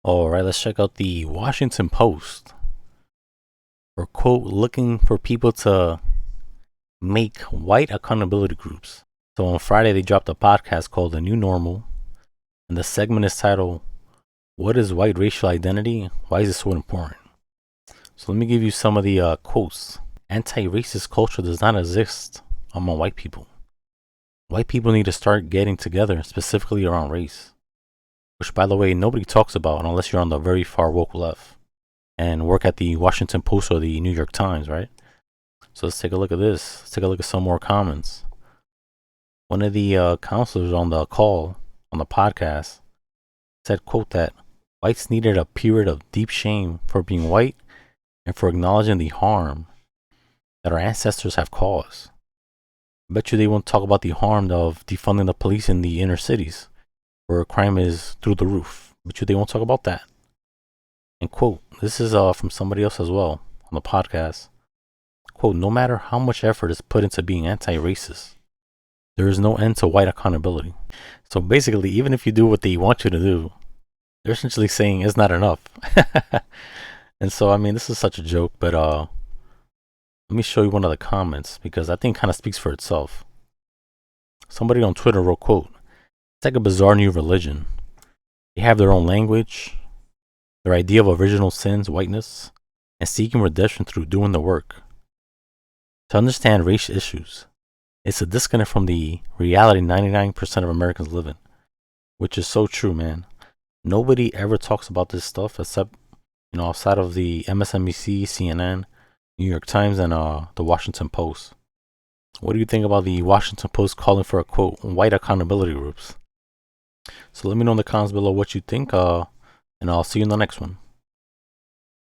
All right, let's check out the Washington Post. For quote, looking for people to make white accountability groups. So on Friday, they dropped a podcast called The New Normal, and the segment is titled, What is White Racial Identity? Why is it so important? So let me give you some of the quotes. Anti-racist culture does not exist among white people. White people need to start getting together specifically around race, which, by the way, nobody talks about unless you're on the very far woke left and work at the Washington Post or the New York Times, right? So let's take a look at this. Let's take a look at some more comments. One of the counselors on the call, on the podcast, said, quote, that whites needed a period of deep shame for being white and for acknowledging the harm that our ancestors have caused. I bet you they won't talk about the harm of defunding the police in the inner cities, where crime is through the roof. I bet you they won't talk about that. And quote, this is from somebody else as well on the podcast. Quote, no matter how much effort is put into being anti-racist, there is no end to white accountability. So basically, even if you do what they want you to do, they're essentially saying it's not enough. And so, I mean, this is such a joke, but let me show you one of the comments because I think it kind of speaks for itself. Somebody on Twitter wrote, quote, it's like a bizarre new religion. They have their own language, their idea of original sins, whiteness, and seeking redemption through doing the work. To understand race issues, it's a disconnect from the reality 99% of Americans live in, which is so true, man. Nobody ever talks about this stuff except, outside of the MSNBC, CNN, New York Times, and the Washington Post. What do you think about the Washington Post calling for a, quote, white accountability groups? So let me know in the comments below what you think, and I'll see you in the next one.